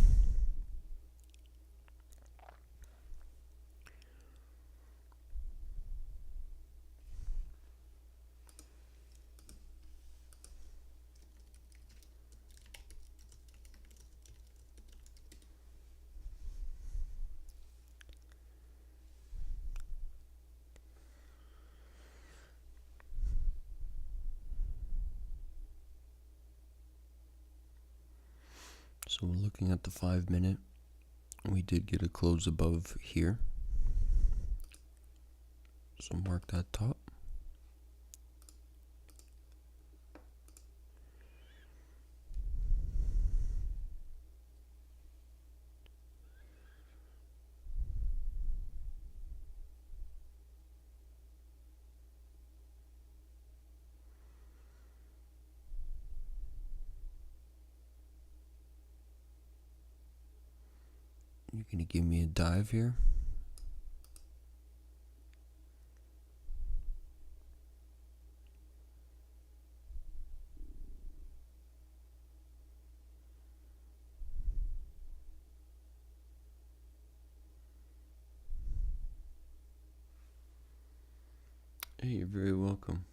So we're looking at the 5 minute. We did get a close above here. So mark that top. You're going to give me a dive here. Hey, you're very welcome.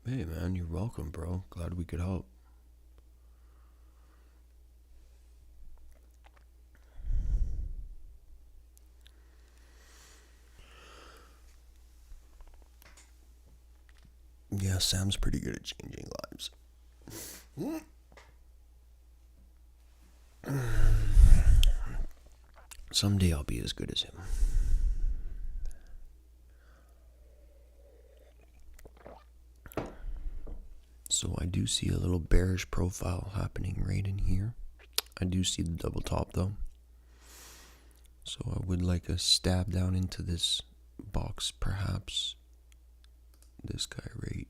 Hey, man, you're welcome, bro. Glad we could help. Yeah, Sam's pretty good at changing lives. Someday I'll be as good as him. So I do see a little bearish profile happening right in here. I do see the double top though. So I would like a stab down into this box, perhaps. This guy right.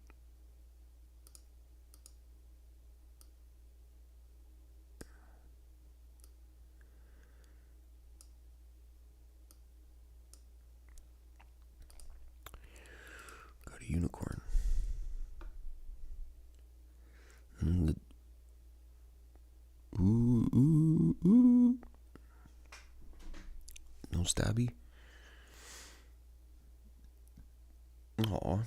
Got a unicorn. And ooh. No stabby. Aw.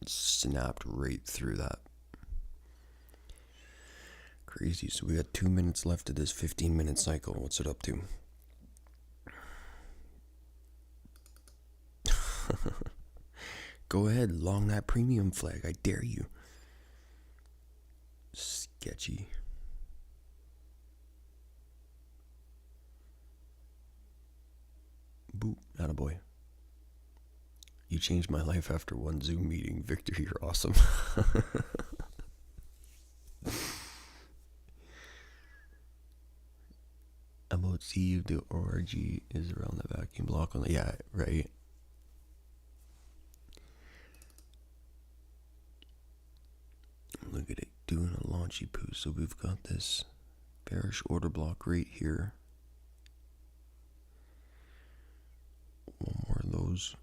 Snapped right through that. Crazy. So we got 2 minutes left of this 15-minute cycle. What's it up to? Go ahead, long that premium flag. I dare you. Sketchy. Boop, attaboy. You changed my life after one Zoom meeting. Victor, you're awesome. About see if the org is around the vacuum block on the, yeah, right. Look at it doing a launchy poo. So we've got this bearish order block right here. One more of those.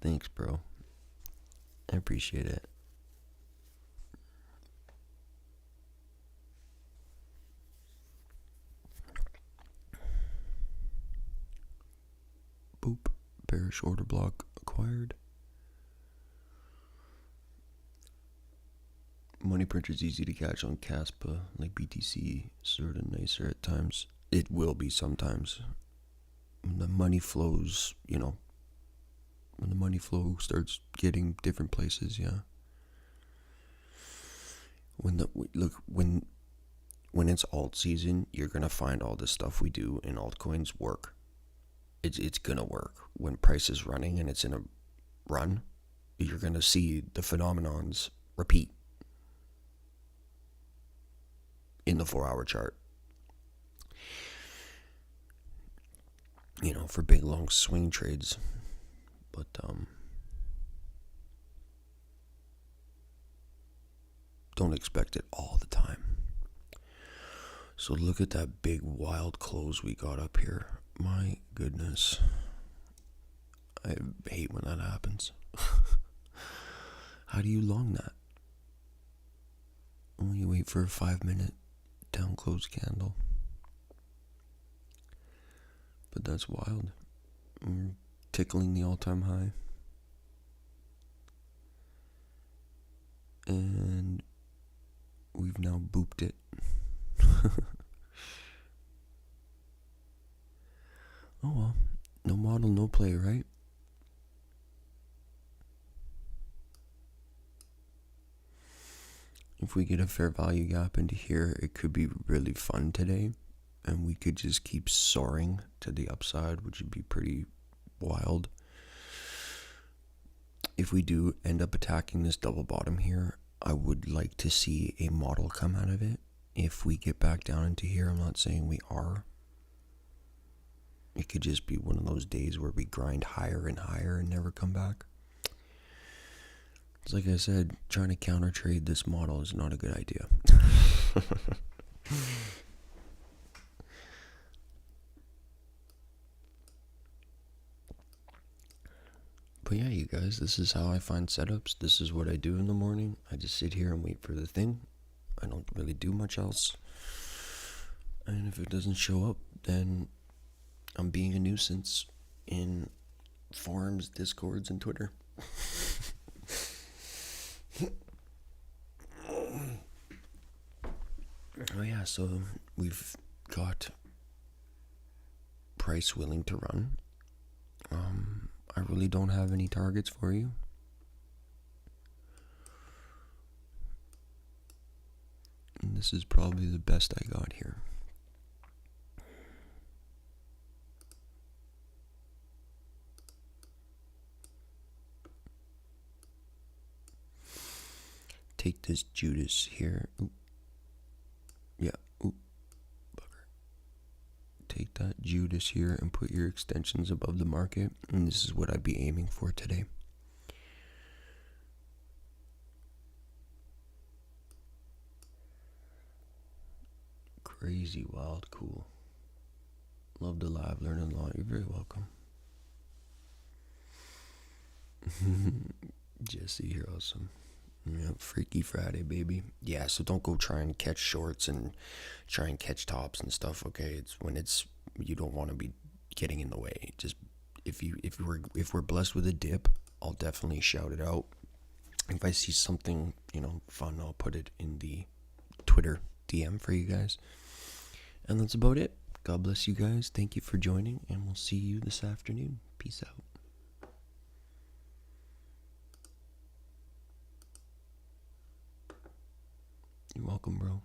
Thanks, bro. I appreciate it. Boop. Bearish order block acquired. Money printers easy to catch on Caspa, like BTC, sort of nicer at times. It will be sometimes. When the money flows, you know, when the money flow starts getting different places, yeah. When it's alt season, you're gonna find all the stuff we do in altcoins work. It's gonna work when price is running and it's in a run, you're going to see the phenomenons repeat in the 4-hour chart. For big long swing trades. But don't expect it all the time. So look at that big wild close we got up here. My goodness. I hate when that happens. How do you long that? Well, you wait for a 5-minute down close candle. But that's wild. We're tickling the all-time high. And we've now booped it. Oh well, no model, no play, right? If we get a fair value gap into here, it could be really fun today. And we could just keep soaring to the upside, which would be pretty wild. If we do end up attacking this double bottom here, I would like to see a model come out of it. If we get back down into here, I'm not saying we are. It could just be one of those days where we grind higher and higher and never come back. It's like I said, trying to counter trade this model is not a good idea. But yeah, you guys, this is how I find setups. This is what I do in the morning. I just sit here and wait for the thing. I don't really do much else. And if it doesn't show up, then I'm being a nuisance in forums, discords, and Twitter. Oh yeah, so we've got price willing to run. I really don't have any targets for you. And this is probably the best I got here. Take this Judas here. Oop. Yeah. Oop. Bugger. Take that Judas here and put your extensions above the market. And this is what I'd be aiming for today. Crazy, wild, cool. Love to live, learn a lot. You're very welcome. Jesse, you're awesome. Yeah, Freaky Friday, baby. Yeah, so don't go try and catch shorts and try and catch tops and stuff, okay? It's when you don't want to be getting in the way. Just if we're blessed with a dip, I'll definitely shout it out. If I see something, fun, I'll put it in the Twitter DM for you guys. And that's about it. God bless you guys. Thank you for joining, and we'll see you this afternoon. Peace out. You're welcome, bro.